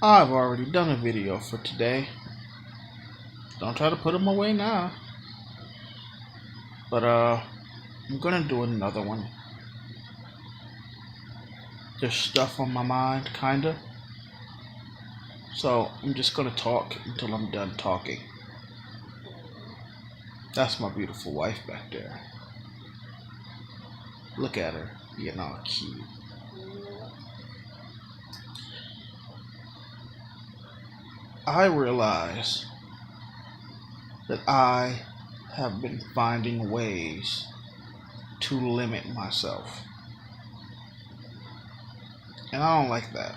I've already done a video for today. Don't try to put them away now. But I'm gonna do another one. There's stuff on my mind, kinda. So I'm just gonna talk until I'm done talking. That's my beautiful wife back there. Look at her, being all cute. I realize that I have been finding ways to limit myself. And I don't like that.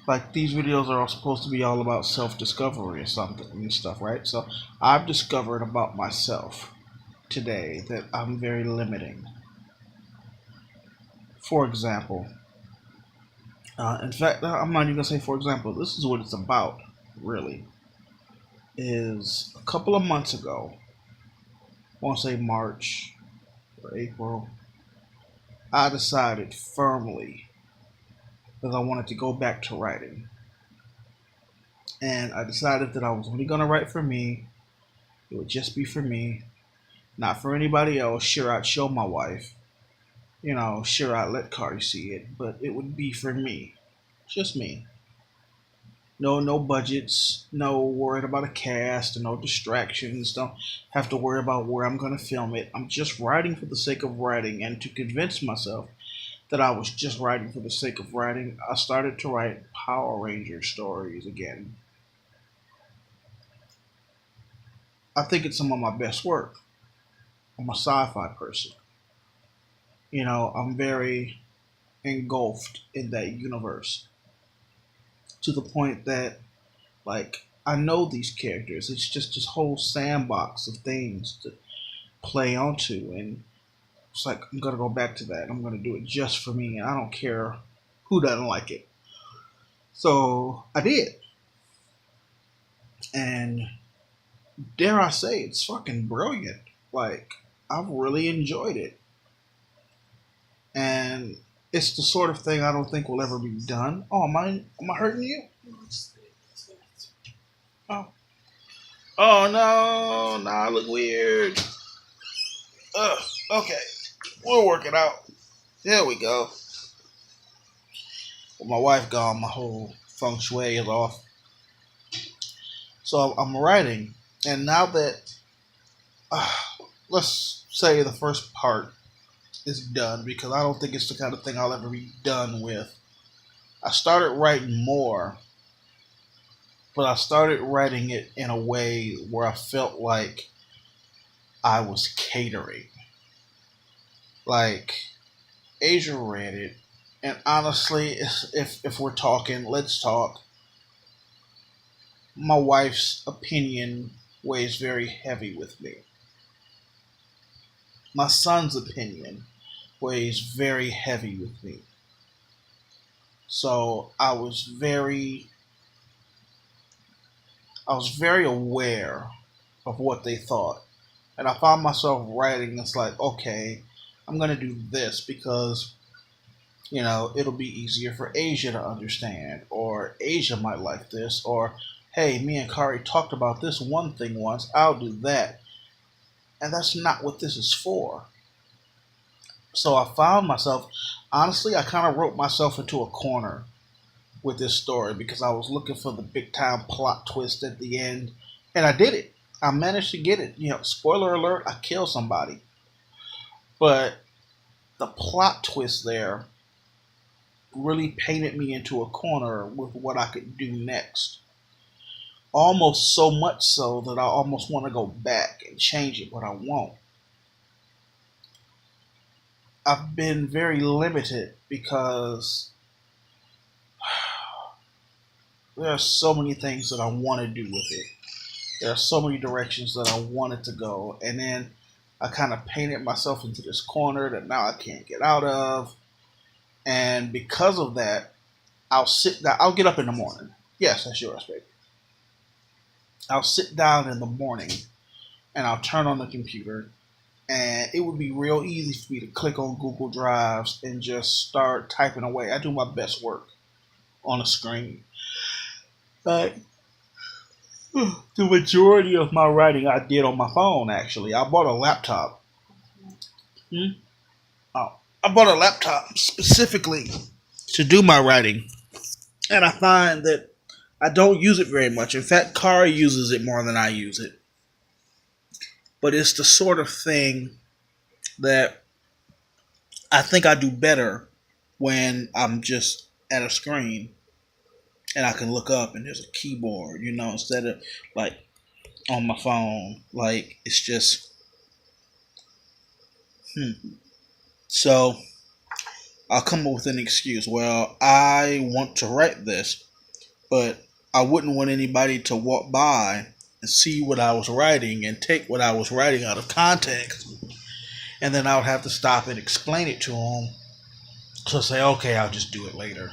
Like, these videos are all supposed to be all about self-discovery or something and stuff, right? So I've discovered about myself today that I'm very limiting. For example, in fact, I'm not even gonna say for example, this is what it's about, really. Is a couple of months ago, I want to say March or April, I decided firmly that I wanted to go back to writing. And I decided that I was only going to write for me. It would just be for me, not for anybody else. Sure, I'd show my wife. Sure, I'd let Cardi see it, but it would be for me. Just me. No budgets, no worried about a cast, and no distractions. Don't have to worry about where I'm going to film it. I'm just writing for the sake of writing, and to convince myself that I was just writing for the sake of writing, I started to write Power Ranger stories again. I think it's some of my best work. I'm a sci-fi person. I'm very engulfed in that universe to the point that, like, I know these characters. It's just this whole sandbox of things to play onto, and it's like I'm gonna go back to that. I'm gonna do it just for me, and I don't care who doesn't like it. So I did, and dare I say, it's fucking brilliant. Like, I've really enjoyed it, and it's the sort of thing I don't think will ever be done. Oh, am I hurting you? Oh, oh no, nah, I look weird. Ugh, okay, we'll work it out. There we go. With my wife gone, my whole feng shui is off. So I'm writing, and now that uh, let's say the first part is done, because I don't think it's the kind of thing I'll ever be done with. I started writing more, but I started writing it in a way where I felt like I was catering. Like, Asia read it, and honestly, if we're talking, let's talk. My wife's opinion weighs very heavy with me. My son's opinion weighs very heavy with me. So I was very aware of what they thought. And I found myself writing, it's like, okay, I'm gonna do this because, it'll be easier for Asia to understand, or Asia might like this, or hey, me and Kari talked about this one thing once, I'll do that. And that's not what this is for. So I found myself, honestly, I kind of wrote myself into a corner with this story because I was looking for the big time plot twist at the end, and I did it. I managed to get it. Spoiler alert, I killed somebody. But the plot twist there really painted me into a corner with what I could do next. Almost so much so that I almost want to go back and change it, but I won't. I've been very limited because there are so many things that I want to do with it. There are so many directions that I wanted to go, and then I kind of painted myself into this corner that now I can't get out of. And because of that, I'll sit down. I'll get up in the morning. Yes, that's yours, baby. I'll sit down in the morning and I'll turn on the computer, and it would be real easy for me to click on Google Drives and just start typing away. I do my best work on a screen. Like the majority of my writing I did on my phone. Actually, I bought a laptop. Hmm? Oh, I bought a laptop specifically to do my writing, and I find that I don't use it very much. In fact, Kari uses it more than I use it. But it's the sort of thing that I think I do better when I'm just at a screen and I can look up and there's a keyboard, instead of like on my phone. Like it's just, So I'll come up with an excuse. Well, I want to write this, but I wouldn't want anybody to walk by and see what I was writing and take what I was writing out of context. And then I would have to stop and explain it to them. So say, okay, I'll just do it later.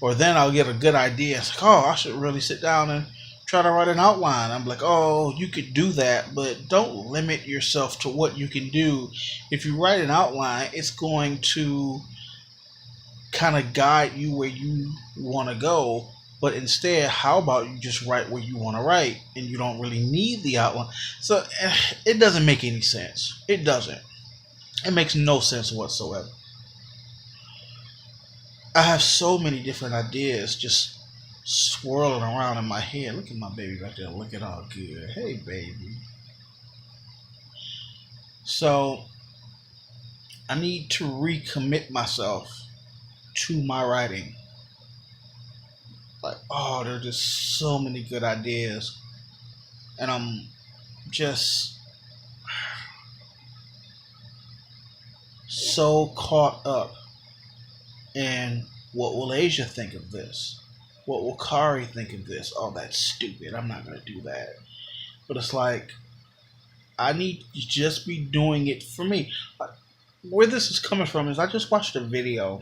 Or then I'll get a good idea. It's like, oh, I should really sit down and try to write an outline. I'm like, oh, you could do that, but don't limit yourself to what you can do. If you write an outline, it's going to kind of guide you where you want to go. But instead, how about you just write where you want to write and you don't really need the outline? So it doesn't make any sense. It doesn't. It makes no sense whatsoever. I have so many different ideas just swirling around in my head. Look at my baby back there looking all good. Hey, baby. So I need to recommit myself to my writing. Like, oh, there's just so many good ideas. And I'm just so caught up in what will Asia think of this? What will Kari think of this? Oh, that's stupid. I'm not going to do that. But it's like, I need to just be doing it for me. Where this is coming from is I just watched a video,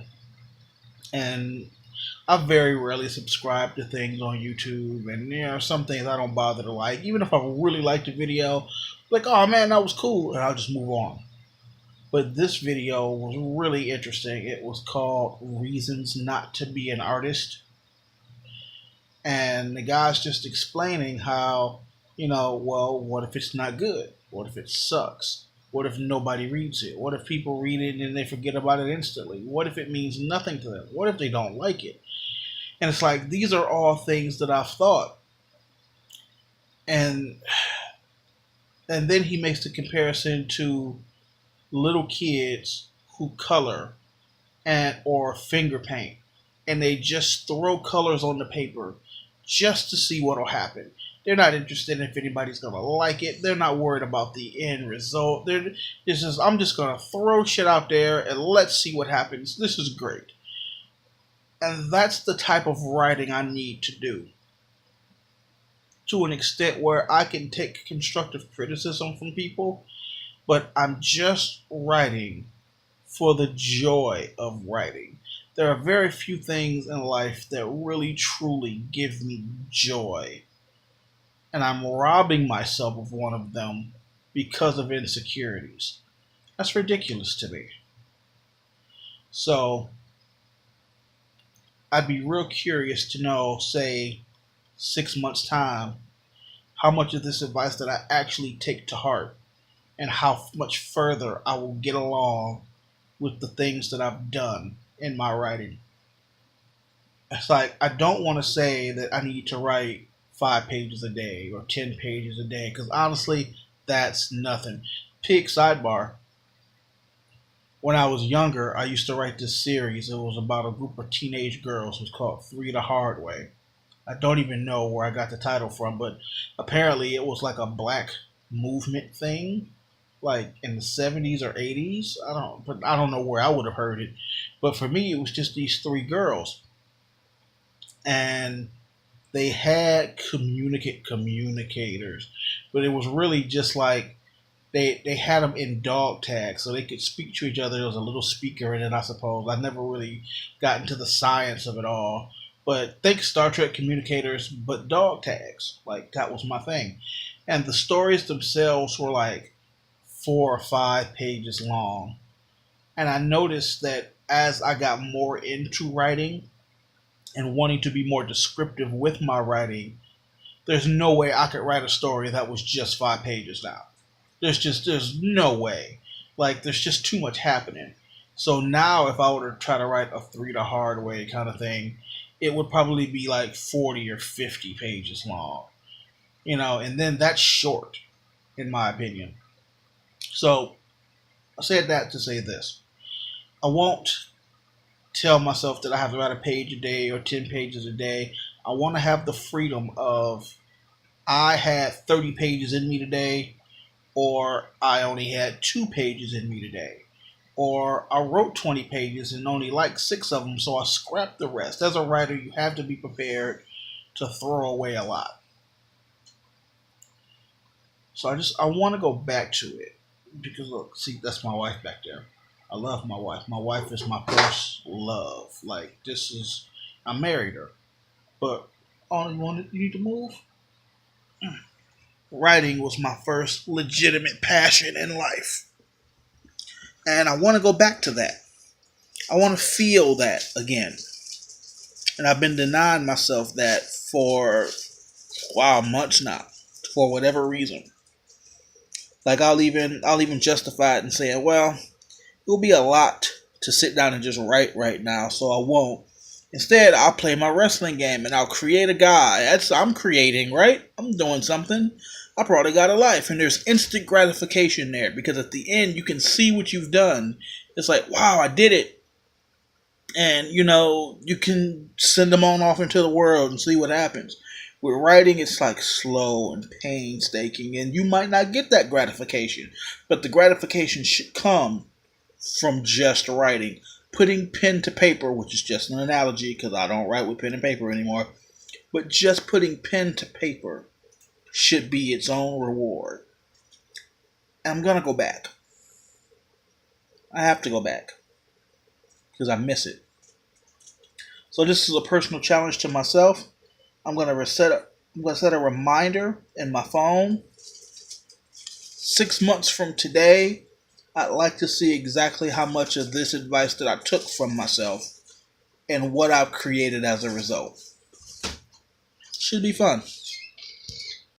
and I very rarely subscribe to things on YouTube, and some things I don't bother to like. Even if I really like the video, like, oh man, that was cool, and I'll just move on. But this video was really interesting. It was called Reasons Not to Be an Artist. And the guy's just explaining how, well, what if it's not good? What if it sucks? What if nobody reads it? What if people read it and they forget about it instantly? What if it means nothing to them? What if they don't like it? And it's like, these are all things that I've thought. And then he makes the comparison to little kids who color or finger paint, and they just throw colors on the paper just to see what'll happen. They're not interested in if anybody's gonna like it. They're not worried about the end result. I'm just gonna throw shit out there and let's see what happens. This is great. And that's the type of writing I need to do, to an extent where I can take constructive criticism from people, but I'm just writing for the joy of writing. There are very few things in life that really truly give me joy, and I'm robbing myself of one of them because of insecurities. That's ridiculous to me. So I'd be real curious to know, say, 6 months' time, how much of this advice that I actually take to heart and how much further I will get along with the things that I've done in my writing. It's like, I don't want to say that I need to write 5 pages a day or 10 pages a day, because honestly, that's nothing. Pig sidebar. When I was younger, I used to write this series. It was about a group of teenage girls. It was called Three the Hard Way. I don't even know where I got the title from, but apparently it was like a black movement thing, like in the 70s or 80s. I don't know where I would have heard it. But for me, it was just these 3 girls. And they had communicators, but it was really just like they had them in dog tags so they could speak to each other. There was a little speaker in it, I suppose. I never really got into the science of it all, but think Star Trek communicators, but dog tags. Like, that was my thing. And the stories themselves were like 4 or 5 pages long. And I noticed that as I got more into writing, and wanting to be more descriptive with my writing, there's no way I could write a story that was just 5 pages now. There's no way. Like there's just too much happening. So now if I were to try to write a Three the Hard Way kind of thing, it would probably be like 40 or 50 pages long. And then that's short, in my opinion. So I said that to say this. I won't tell myself that I have to write a page a day or 10 pages a day. I want to have the freedom of I had 30 pages in me today, or I only had 2 pages in me today, or I wrote 20 pages and only like 6 of them, so I scrapped the rest. As a writer, you have to be prepared to throw away a lot. So I want to go back to it because look, see, that's my wife back there. I love my wife. My wife is my first love. Like I married her, but you need to move. Writing was my first legitimate passion in life, and I want to go back to that. I want to feel that again, and I've been denying myself that for months now, for whatever reason. Like I'll even justify it and say, well, it will be a lot to sit down and just write right now, so I won't. Instead, I'll play my wrestling game and I'll create a guy. I'm creating, right? I'm doing something. I probably got a life, and there's instant gratification there because at the end you can see what you've done. It's like, wow, I did it. And you can send them on off into the world and see what happens. With writing, it's like slow and painstaking, and you might not get that gratification, but the gratification should come from just writing. Putting pen to paper, which is just an analogy because I don't write with pen and paper anymore, but just putting pen to paper should be its own reward. And I'm going to go back. I have to go back because I miss it. So this is a personal challenge to myself. I'm going to set a reminder in my phone. 6 months from today, I'd like to see exactly how much of this advice that I took from myself and what I've created as a result. Should be fun.